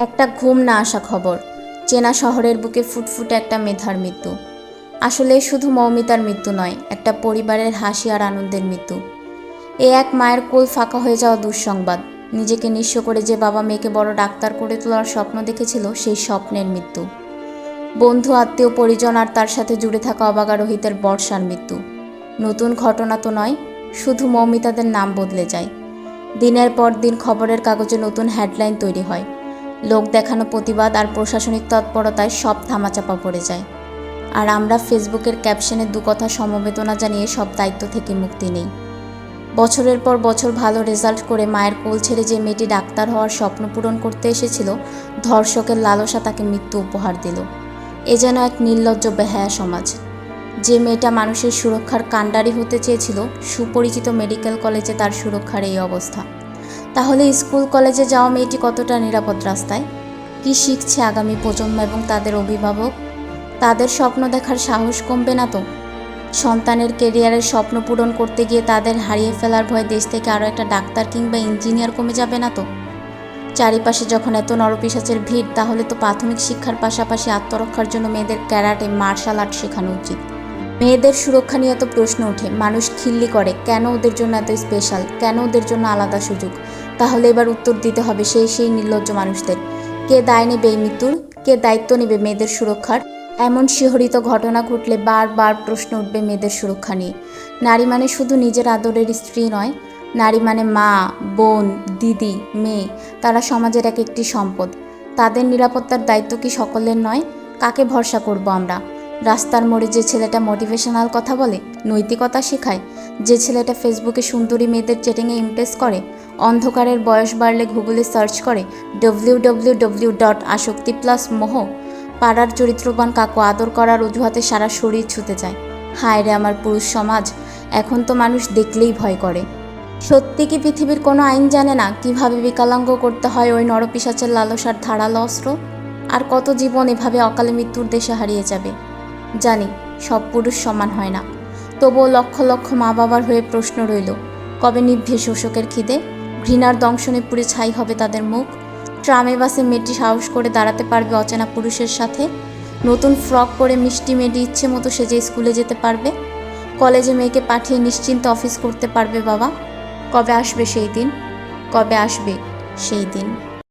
একটা ঘুম না আসা খবর, চেনা শহরের বুকে ফুটফুটে একটা মেধার মৃত্যু। আসলে শুধু মৌমিতার মৃত্যু নয়, একটা পরিবারের হাসি আর আনন্দের মৃত্যু। এ এক মায়ের কোল ফাঁকা হয়ে যাওয়া দুঃসংবাদ। নিজেকে নিঃস্ব করে যে বাবা মেয়েকে বড় ডাক্তার করে তোলার স্বপ্ন দেখেছিল, সেই স্বপ্নের মৃত্যু। বন্ধু, আত্মীয়, পরিজন আর তার সাথে জুড়ে থাকা অবাগা রোহিতের বর্ষার মৃত্যু। নতুন ঘটনা তো নয়, শুধু মৌমিতাদের নাম বদলে যায়। দিনের পর দিন খবরের কাগজে নতুন হেডলাইন তৈরি হয়। লোক দেখানো প্রতিবাদ আর প্রশাসনিক তৎপরতায় সব ধামাচাপা পড়ে যায়। আর আমরা ফেসবুকের ক্যাপশনে দু কথা সমবেদনা জানিয়ে সব দায়িত্ব থেকে মুক্তি নেই। বছরের পর বছর ভালো রেজাল্ট করে মায়ের কোল ছেড়ে যে মেয়েটি ডাক্তার হওয়ার স্বপ্ন পূরণ করতে এসেছিল, ধর্ষকের লালসা তাকে মৃত্যু উপহার দিল। এ যেন এক নির্লজ্জ বেহায়া সমাজ। যে মেয়েটা মানুষের সুরক্ষার কাণ্ডারি হতে চেয়েছিল, সুপরিচিত মেডিকেল কলেজে তার সুরক্ষার এই অবস্থা। তাহলে স্কুল কলেজে যাওয়া মেয়েটি কতটা নিরাপদ রাস্তায়? কি শিখছে আগামী প্রজন্ম এবং তাদের অভিভাবক? তাদের স্বপ্ন দেখার সাহস কমবে না তো? সন্তানের কেরিয়ারের স্বপ্ন পূরণ করতে গিয়ে তাদের হারিয়ে ফেলার ভয়ে দেশ থেকে আরও একটা ডাক্তার কিংবা ইঞ্জিনিয়ার কমে যাবে না তো? চারিপাশে যখন এত নরপিশাচের ভিড়, তাহলে তো প্রাথমিক শিক্ষার পাশাপাশি আত্মরক্ষার জন্য মেয়েদের ক্যারাটে, মার্শাল আর্ট শেখানো উচিত। মেয়েদের সুরক্ষা নিয়ে এত প্রশ্ন ওঠে, মানুষ খিল্লি করে, কেন ওদের জন্য এত স্পেশাল, কেন ওদের জন্য আলাদা সুযোগ? তাহলে এবার উত্তর দিতে হবে সেই নির্লজ্জ মানুষদের। কে দায় নেবে এই মৃত্যুর? কে দায়িত্ব নেবে মেয়েদের সুরক্ষার? এমন শিহরিত ঘটনা ঘটলে বারবার প্রশ্ন উঠবে মেয়েদের সুরক্ষা নিয়ে। নারী মানে শুধু নিজের আদরের স্ত্রী নয়, নারী মানে মা, বোন, দিদি, মেয়ে। তারা সমাজের এক একটি সম্পদ। তাদের নিরাপত্তার দায়িত্ব কি সকলের নয়? কাকে ভরসা করব আমরা? রাস্তার মোড়ে যে ছেলেটা মোটিভেশনাল কথা বলে, নৈতিকতা শেখায়, যে ছেলেটা ফেসবুকে সুন্দরী মেয়েদের চ্যাটিংয়ে ইমপ্রেস করে, অন্ধকারের বয়স বাড়লে গুগলে সার্চ করে www.আসক্তি+মোহ, পাড়ার চরিত্রবান কাকু আদর করার অজুহাতে সারা শরীর ছুতে যায়। হায় রে আমার পুরুষ সমাজ, এখন তো মানুষ দেখলেই ভয় করে। সত্যি কি পৃথিবীর কোনো আইন জানে না কিভাবে বিকলাঙ্গ করতে হয় ওই নরপিশাচের লালসার ধারালো অস্ত্র? আর কত জীবন এভাবে অকালে মৃত্যুর দেশে হারিয়ে যাবে? জানি সব পুরুষ সমান হয় না, তবুও লক্ষ লক্ষ মা বাবার হয়ে প্রশ্ন রইল, কবে নিভবে শোষকের খিদে? ঘৃণার দংশনে পুড়ে ছাই হবে তাদের মুখ? ট্রামে বাসে মেয়েটি সাহস করে দাঁড়াতে পারবে অচেনা পুরুষের সাথে? নতুন ফ্রক পরে মিষ্টি মেয়েটি ইচ্ছে মতো সেজে স্কুলে যেতে পারবে? কলেজে মেয়েকে পাঠিয়ে নিশ্চিন্তে অফিস করতে পারবে বাবা? কবে আসবে সেই দিন? কবে আসবে সেই দিন?